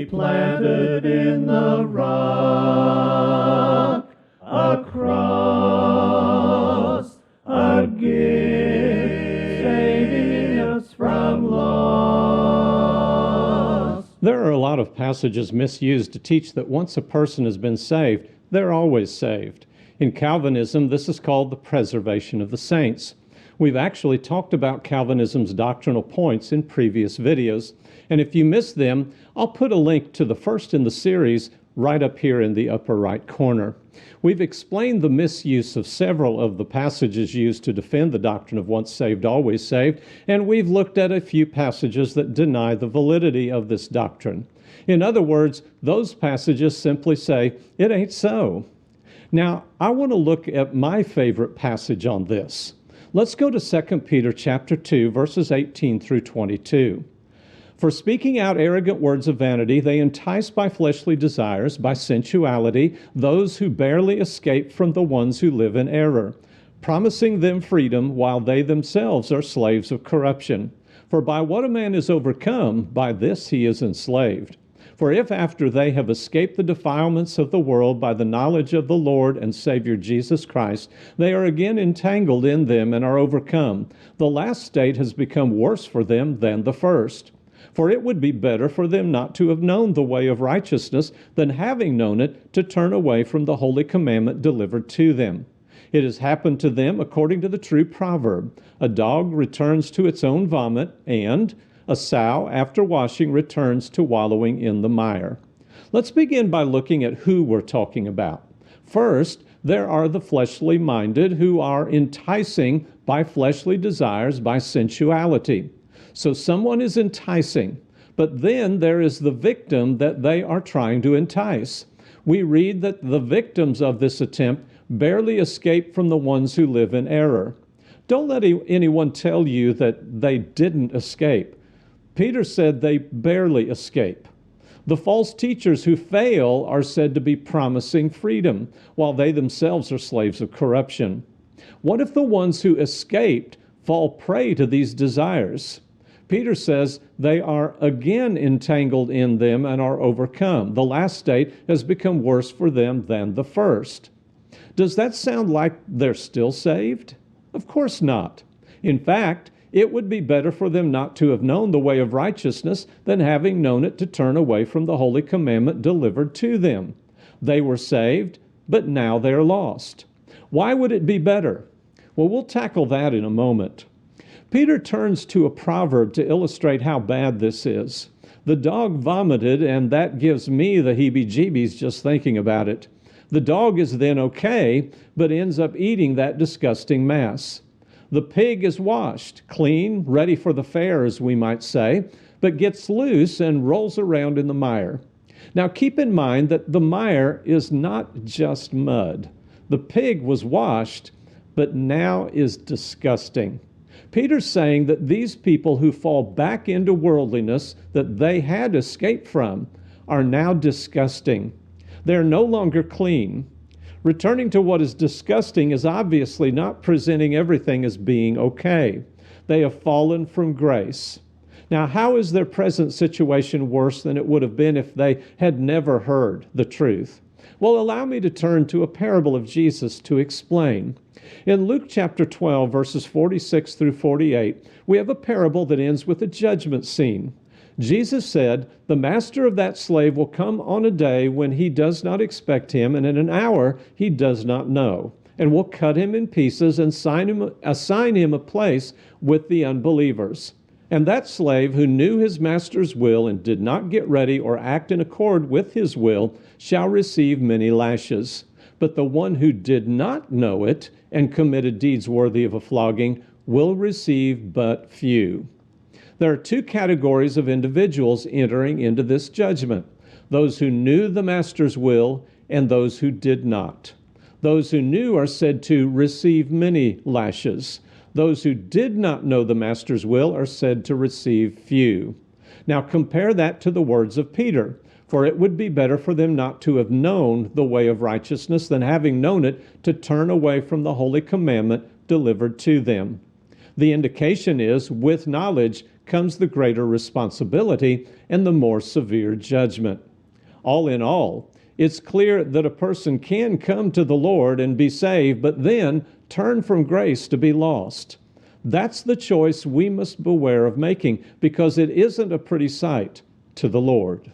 planted in the rock, a cross, a gift, saving us from loss. There are a lot of passages misused to teach that once a person has been saved, they're always saved. In Calvinism, this is called the preservation of the saints. We've actually talked about Calvinism's doctrinal points in previous videos, and if you missed them, I'll put a link to the first in the series right up here in the upper right corner. We've explained the misuse of several of the passages used to defend the doctrine of once saved, always saved, and we've looked at a few passages that deny the validity of this doctrine. In other words, those passages simply say, it ain't so. Now, I want to look at my favorite passage on this. Let's go to 2 Peter chapter 2, verses 18 through 22. For speaking out arrogant words of vanity, they entice by fleshly desires, by sensuality, those who barely escape from the ones who live in error, promising them freedom while they themselves are slaves of corruption. For by what a man is overcome, by this he is enslaved. For if after they have escaped the defilements of the world by the knowledge of the Lord and Savior Jesus Christ, they are again entangled in them and are overcome, the last state has become worse for them than the first. For it would be better for them not to have known the way of righteousness than having known it to turn away from the holy commandment delivered to them. It has happened to them according to the true proverb, a dog returns to its own vomit, and a sow, after washing, returns to wallowing in the mire. Let's begin by looking at who we're talking about. First, there are the fleshly minded who are enticing by fleshly desires, by sensuality. So someone is enticing, but then there is the victim that they are trying to entice. We read that the victims of this attempt barely escape from the ones who live in error. Don't let anyone tell you that they didn't escape. Peter said they barely escape. The false teachers who fail are said to be promising freedom, while they themselves are slaves of corruption. What if the ones who escaped fall prey to these desires? Peter says they are again entangled in them and are overcome. The last state has become worse for them than the first. Does that sound like they're still saved? Of course not. In fact, it would be better for them not to have known the way of righteousness than having known it to turn away from the holy commandment delivered to them. They were saved, but now they're lost. Why would it be better? Well, we'll tackle that in a moment. Peter turns to a proverb to illustrate how bad this is. The dog vomited, and that gives me the heebie-jeebies just thinking about it. The dog is then okay, but ends up eating that disgusting mess. The pig is washed, clean, ready for the fair, as we might say, but gets loose and rolls around in the mire. Now keep in mind that the mire is not just mud. The pig was washed, but now is disgusting. Peter's saying that these people who fall back into worldliness that they had escaped from are now disgusting. They're no longer clean. Returning to what is disgusting is obviously not presenting everything as being okay. They have fallen from grace. Now, how is their present situation worse than it would have been if they had never heard the truth? Well, allow me to turn to a parable of Jesus to explain. In Luke chapter 12, verses 46 through 48, we have a parable that ends with a judgment scene. Jesus said, "The master of that slave will come on a day when he does not expect him, and in an hour he does not know, and will cut him in pieces and assign him a place with the unbelievers. And that slave who knew his master's will and did not get ready or act in accord with his will shall receive many lashes. But the one who did not know it and committed deeds worthy of a flogging will receive but few." There are two categories of individuals entering into this judgment: those who knew the master's will and those who did not. Those who knew are said to receive many lashes. Those who did not know the master's will are said to receive few. Now compare that to the words of Peter. For it would be better for them not to have known the way of righteousness than having known it to turn away from the holy commandment delivered to them. The indication is, with knowledge comes the greater responsibility and the more severe judgment. All in all, it's clear that a person can come to the Lord and be saved, but then turn from grace to be lost. That's the choice we must beware of making, because it isn't a pretty sight to the Lord.